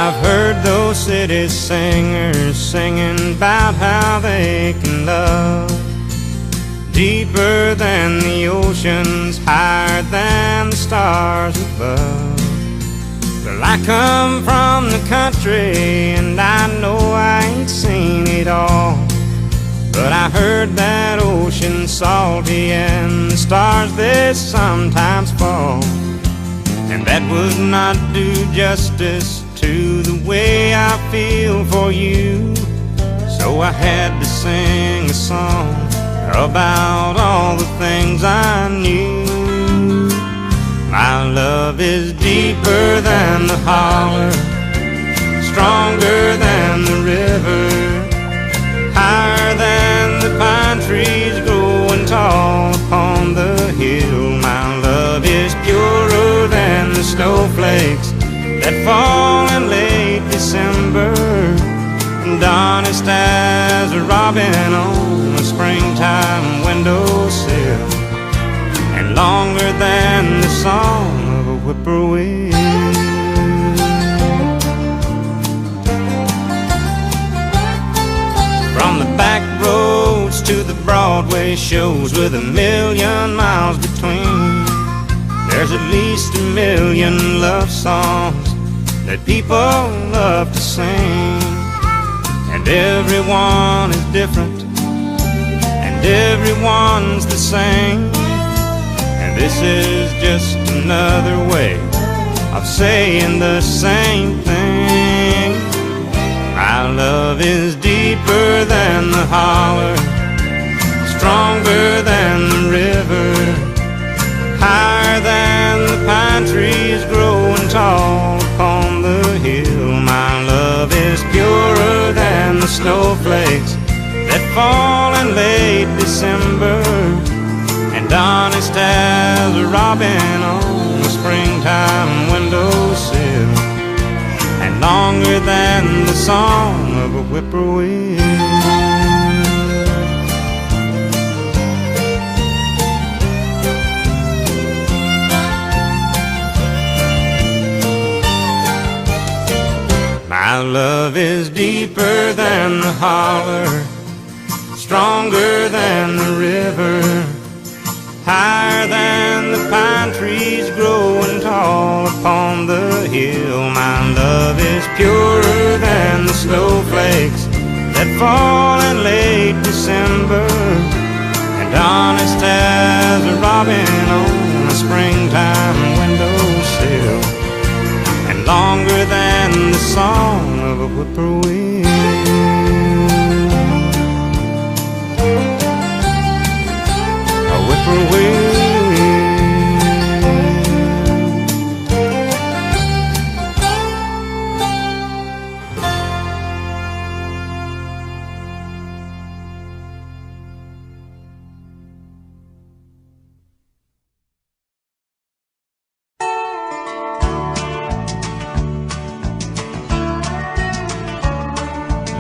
I've heard those city singers singing about how they can love deeper than the oceans, higher than the stars above. Well, I come from the country and I know I ain't seen it all, but I heard that ocean's salty and the stars they sometimes fall, and that would not do justice to the way I feel for you. So I had to sing a song about all the things I knew. My love is deeper than the holler, stronger than the river, higher than the pine trees growing tall upon the hill. My love is purer than the snowflakes that fall in late December, and honest as a robin on a springtime windowsill, and longer than the song of a whippoorwill. From the back roads to the Broadway shows with 1,000,000 miles between, there's at least 1,000,000 love songs that people love to sing. And everyone is different, and everyone's the same, and this is just another way of saying the same thing. My love is deeper than the holler, stronger than the river, higher than the pine trees growing tall upon the hill. My love is purer than the snowflakes that fall in late December, and honest as a robin on a springtime windowsill, and longer than the song of a whippoorwill. My love is deeper than the holler, stronger than the river, higher than the pine trees growing tall upon the hill. My love is purer than the snowflakes that fall in late December, and honest as a robin on a springtime windowsill, and longer than the song of a whippoorwill. A whippoorwill.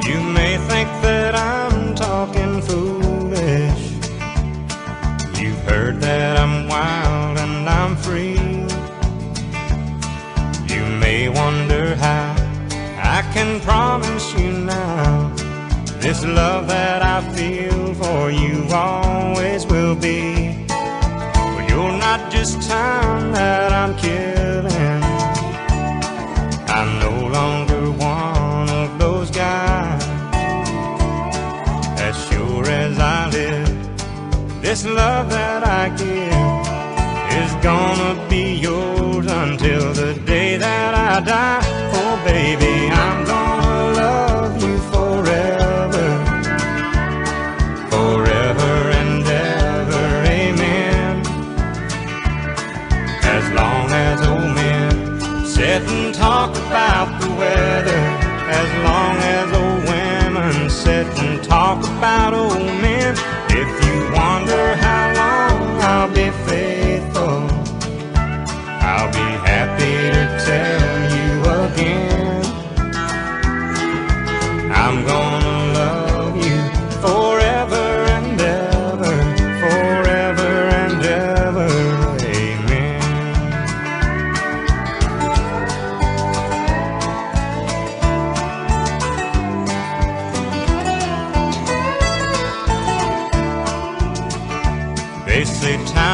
You may think that I'm talking foolish. You've heard that I'm wild and I'm free. You may wonder how I can promise you now this love that I feel for you always will be. But you're not just time that I'm killing. I'm no longer one of those guys. As sure as I live, this love that I give is gonna be yours until the day that I die. Oh baby, I'm gonna love you forever, forever and ever, amen. As long as old men sit and talk about the weather, as long as old women sit and talk about old men, if you wonder how long I'll be faithful, I'll be happy to tell you again. I'm gonna love you forever and ever, forever and ever, amen.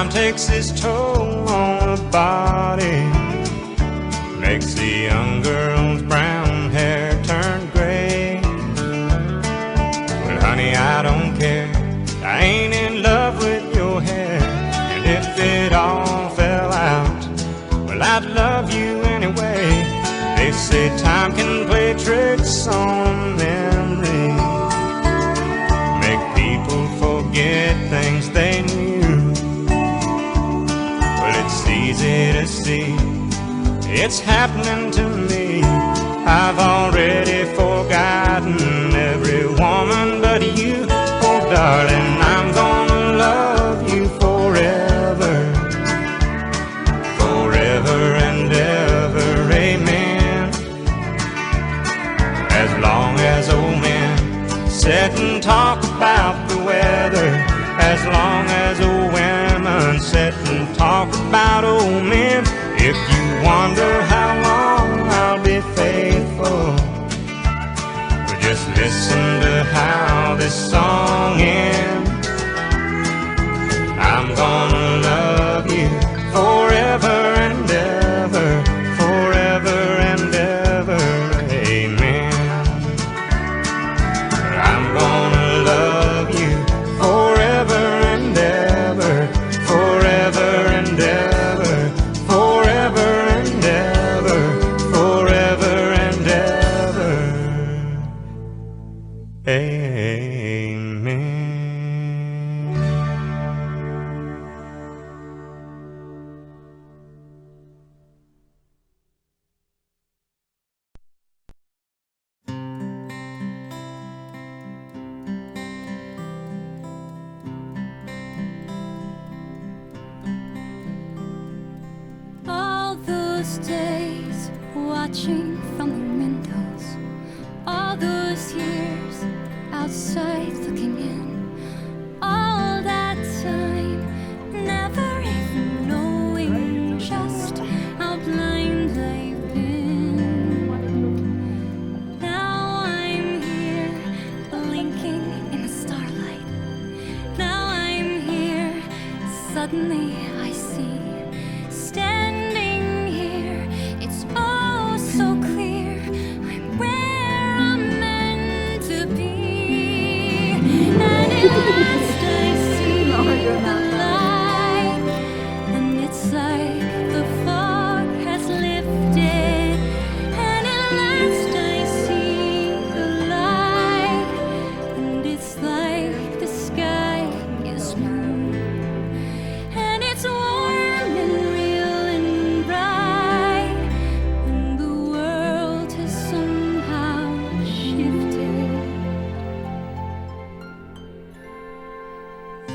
Time takes its toll on the body, makes the young girl's brown hair turn gray. Well, honey, I don't care, I ain't in love with your hair. And if it all fell out, well, I'd love you anyway. They say time can play tricks on memory, make people forget things they knew. Well, it's easy to see, it's happening to me. I've already forgotten every woman but you. Oh, darling, I'm gonna love you forever, forever and ever, amen. As long as old men sit and talk about the weather, as long as old women sit and talk about old men. If you wonder how long I'll be faithful, well, just listen to how this song ends. I'm gonna love you forever and ever, forever and ever, amen. I'm gonna love you forever and ever, forever and ever, forever and ever, forever and ever, amen. All those days watching from the windows, all those years outside looking in, all that time never even knowing just how blind I've been. Now I'm here blinking in the starlight. Now I'm here, suddenly I see, standing here, it's all so clear, I'm where I'm meant to be. And at last I see the light, and it's like the fog has lifted. And at last I see the light, and it's like the sky is blue. And it's warm and real and bright, and the world has somehow shifted.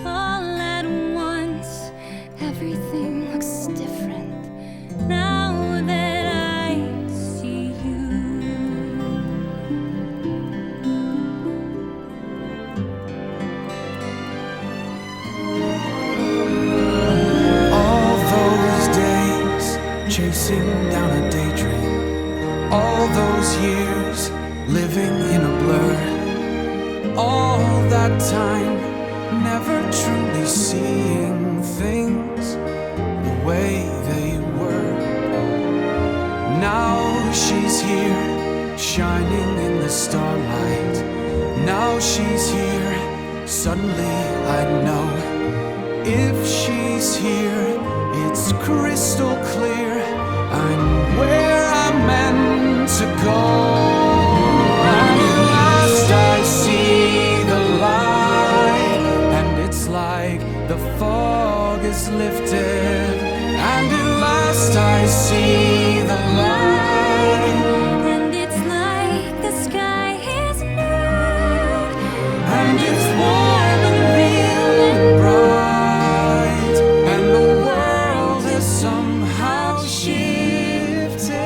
All at once, everything looks different now that I see you. All those days chasing down a daydream, all those years living in a blur, all that time never truly seeing things the way they were. Now she's here shining in the starlight. Now she's here, suddenly I know. If she's here, it's crystal clear, I'm where I'm meant to go. And at last I see the light, and it's like the fog is lifted. And at last I see the light, And it's like the sky is blue, and it's warm and real and bright, and the world has somehow shifted.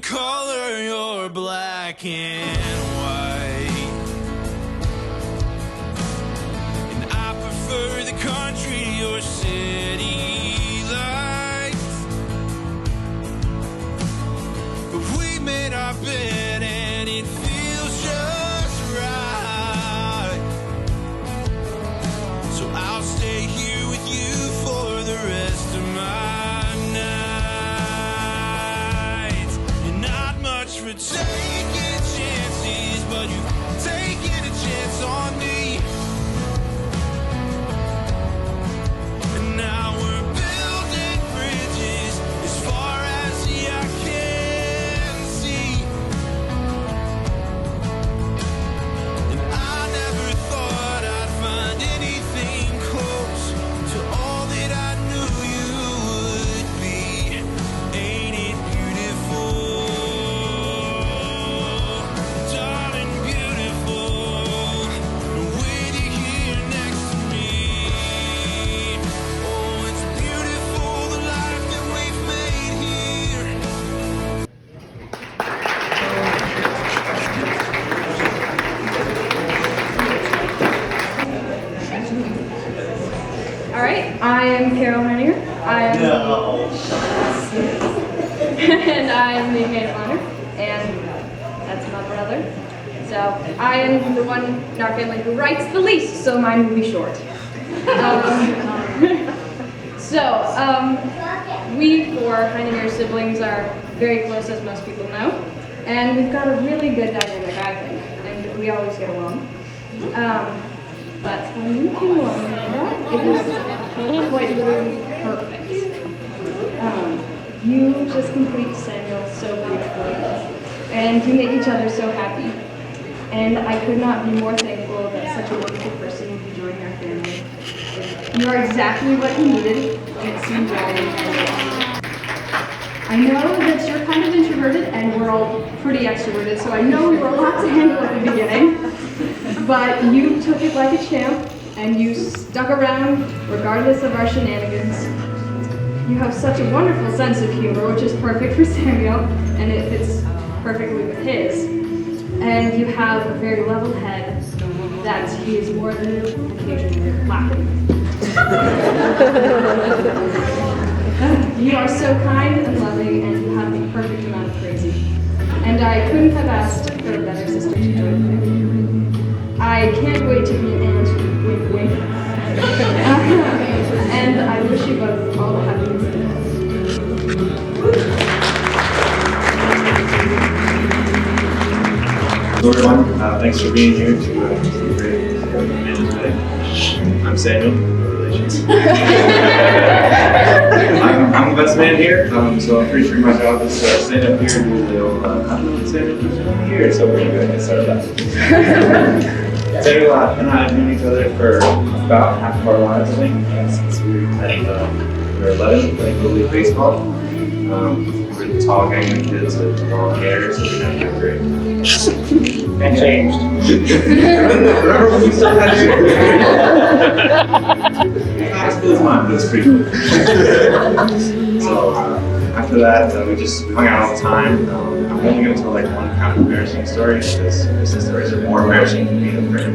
color, you're black and white. And I prefer the country, your city lights. But we made our bed and it feels just right. So I'll stay here with you for the rest of my nights. You're not much for taking chances, but you've taken a chance on me. And now we're building bridges as far as the eye can see. And I never thought I'd find anything close to all that I knew you would be. Ain't it beautiful? Darling, beautiful. With you here next to me. Oh, it's beautiful, the life that we've made here. All right, I am Carol Heininger. And I am the maid of honor, and that's my brother. So I am the one in our family who writes the least, so mine will be short. We four Heininger siblings are very close, as most people know, and we've got a really good dynamic, I think, and we always get along. But when you came along, it was quite literally perfect. You just complete Samuel so beautifully, and you make each other so happy. And I could not be more thankful that such a wonderful person would be joining our family. You are exactly what you needed, and it seems already. I know that you're kind of introverted, and we're all pretty extroverted, so I know we were a lot to handle at the beginning. But you took it like a champ, and you stuck around regardless of our shenanigans. You have such a wonderful sense of humor, which is perfect for Samuel, and it fits perfectly with his. And you have a very level head that he is more than occasionally laughing. You are so kind and loving, and you have the perfect amount of crazy. And I couldn't have asked for a better sister to join the family. I can't wait to be an aunt, wink wink. And I wish you both all the happiness in the world. Hello everyone, thanks for being here to celebrate Heininger's Wedding. I'm Samuel, no relations. I'm the best man here, so I'm pretty sure my job is to stand up here and do the old, I don't know what Samuel does over here, so we're gonna go ahead and get started up. Samuel and I have known each other for about half of our lives, I think, since we were 11, playing Little League baseball. We're the tall gang of kids with long hair, so we know you're great. And changed. Remember when we still had hair? Not as cool as mine, but it's pretty cool. So after that, we hung out all the time. I'm only going to tell like one kind of embarrassing story, because the stories are more embarrassing than being a friend.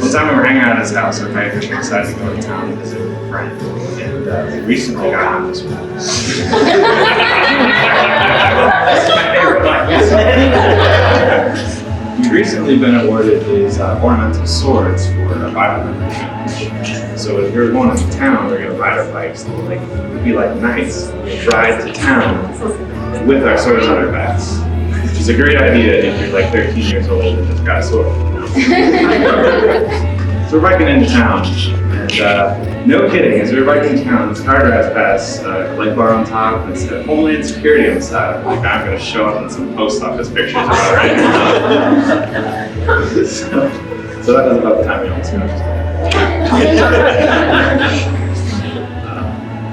One time we were hanging out at his house, and I decided to go to town to visit a friend. And we recently got on this one. We've recently been awarded these ornamental swords for a Bible membership. So if we were going to town, we were going to ride our bikes, and we'd be like knights. We'd ride to town with our swords on our backs. Which is a great idea if you're like 13 years old and just got a sword. So we're biking into town, and no kidding, as we were biking into town, this car drives past a light bar on top, and it said Homeland Security on the side. I'm like, I'm going to show up in some post office pictures about it right now. So that was about the time we almost got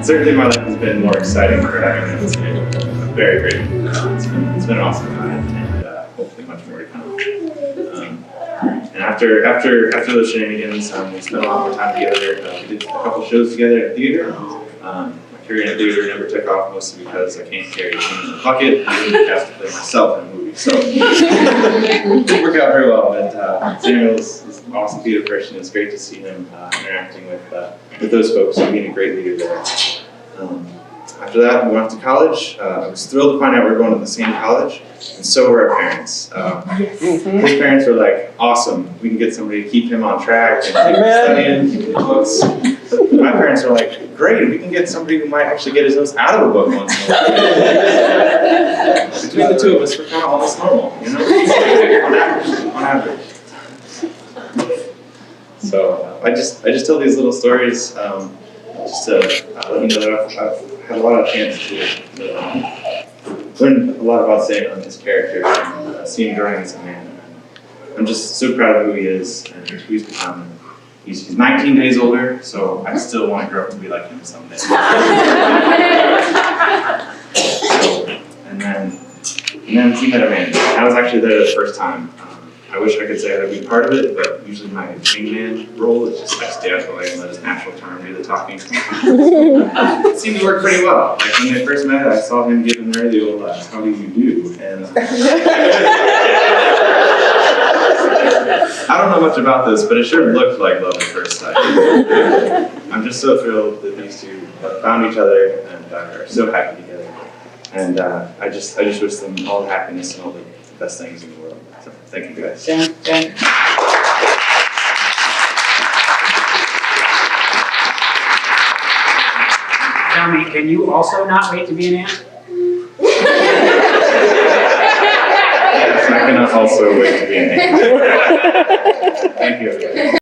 certainly my life has been more exciting for having this kid. I'm very grateful. It's been an awesome time, and hopefully much more to come. And after those shenanigans, we spent a lot more time together. We did a couple shows together at the theater. My carrying a theater never took off, mostly because I can't carry things in a bucket. I didn't have to play myself in a movie, so it didn't work out very well. But Samuel is an awesome theater person. It's great to see him interacting with those folks and being a great leader there. After that, we went off to college. I was thrilled to find out we were going to the same college, and so were our parents. His parents were like, awesome, we can get somebody to keep him on track and keep him studying, keep his books. My parents were like, great, we can get somebody who might actually get his notes out of a book once in a while. Between the two of us, we're kind of almost normal, you know? On average. So I just tell these little stories just to let you know that I've had a lot of chance to learn a lot about Sam and his character and see him growing as a man. And I'm just so proud of who he is and who he's become. He's 19 days older, so I still want to grow up and be like him someday. And then he met Amanda. I was actually there the first time. I wish I could say I'd be part of it, but usually my wingman role is just like stay out of the way and let his natural charm do the talking. It seemed to work pretty well. Like when they first met, I saw him giving her the old "How do you do?" And I don't know much about this, but it sure looked like love at first sight. I'm just so thrilled that these two found each other and are so happy together. And I just wish them all the happiness and all the best things in the world. So thank you guys. Tommy, can you also not wait to be an aunt? Yes, I cannot also wait to be an aunt. Thank you, everybody.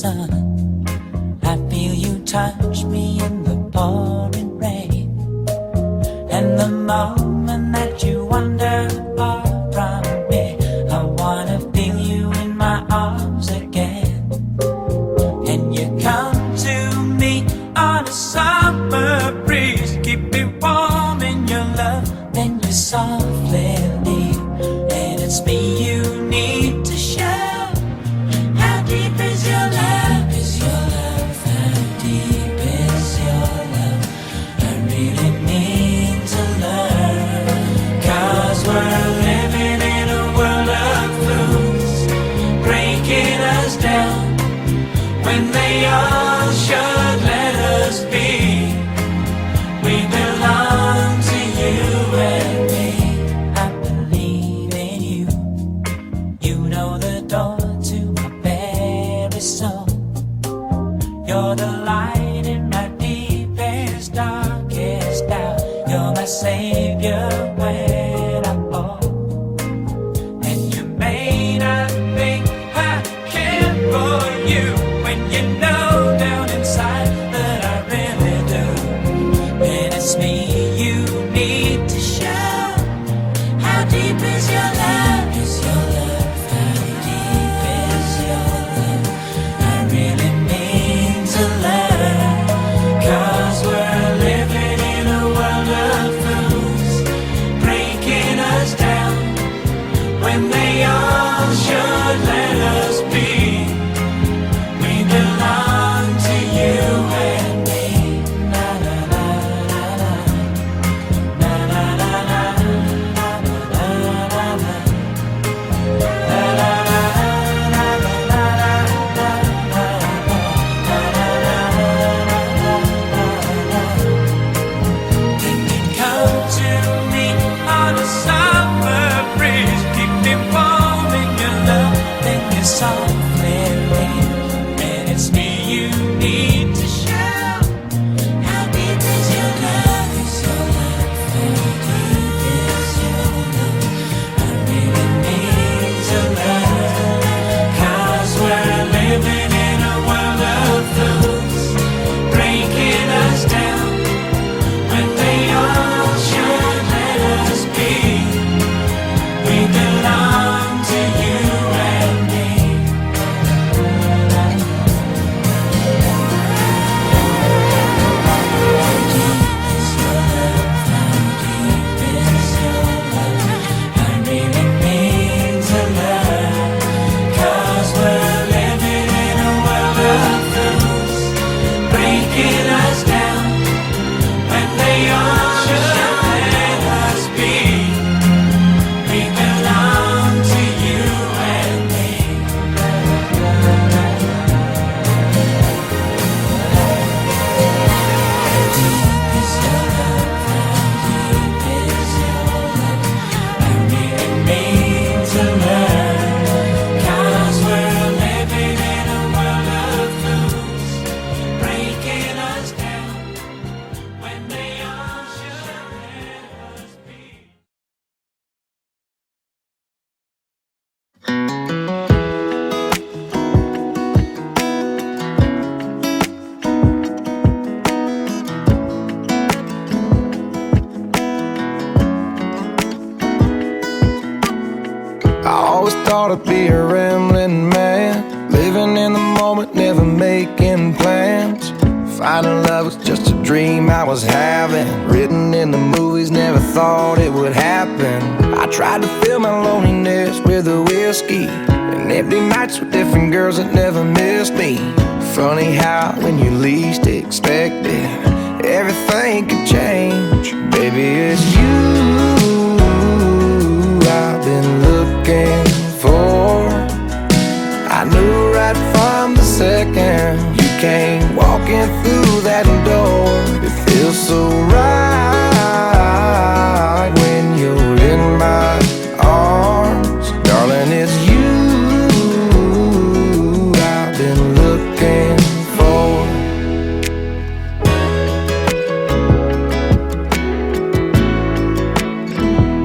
sun. I feel you touch me in the pouring rain, and the moment that you wander far from me, I wanna feel you in my arms again. And you come to me on a summer breeze, keep me warm in your love, then you softly leave. And it's me you need to show. How deep is your love? Is your love? How deep is your love? I really need to learn. 'Cause we're living in a world of fools, breaking us down when they all should let us be. We belong to you and me. I believe in you. You know the door to my very soul. You're the light in my deepest, darkest doubt. You're my savior when I fall. And you may not think I care for you, when you know down inside that I really do. And it's me you need to show. How deep is your love? Is your love? How deep is your love? I really need to learn. 'Cause we're living in a world of fools, breaking us down when they all should let us be. We belong to you and me. Na na na na na. Na na na na. Na na na na. Na na na na na na. Then you come to me on a summer breeze, keep me warm in your love, then you softly leave. And it's me you need to show. How deep is your love? Is your love? How deep is your love? I really need to learn. 'Cause we're living in a world of fools, breaking us down when they all should let us be. We belong to you and me. How deep is your love? How deep is your love? I really need to learn. 'Cause we're living in a world of fools, breaking us down when they all should let us be. We belong to you and me. How deep is your love? How deep is your love? I really need to learn. 'Cause we're living in a world of fools, breaking us down when they all should let us be. I always thought I'd be a rambling man, living in the moment, never making plans. Finding love was just a dream I was having, written in the movies, never thought it would happen. I tried to fill my loneliness with a whiskey, and empty nights with different girls that never missed me. Funny how when you least expect it, everything could change.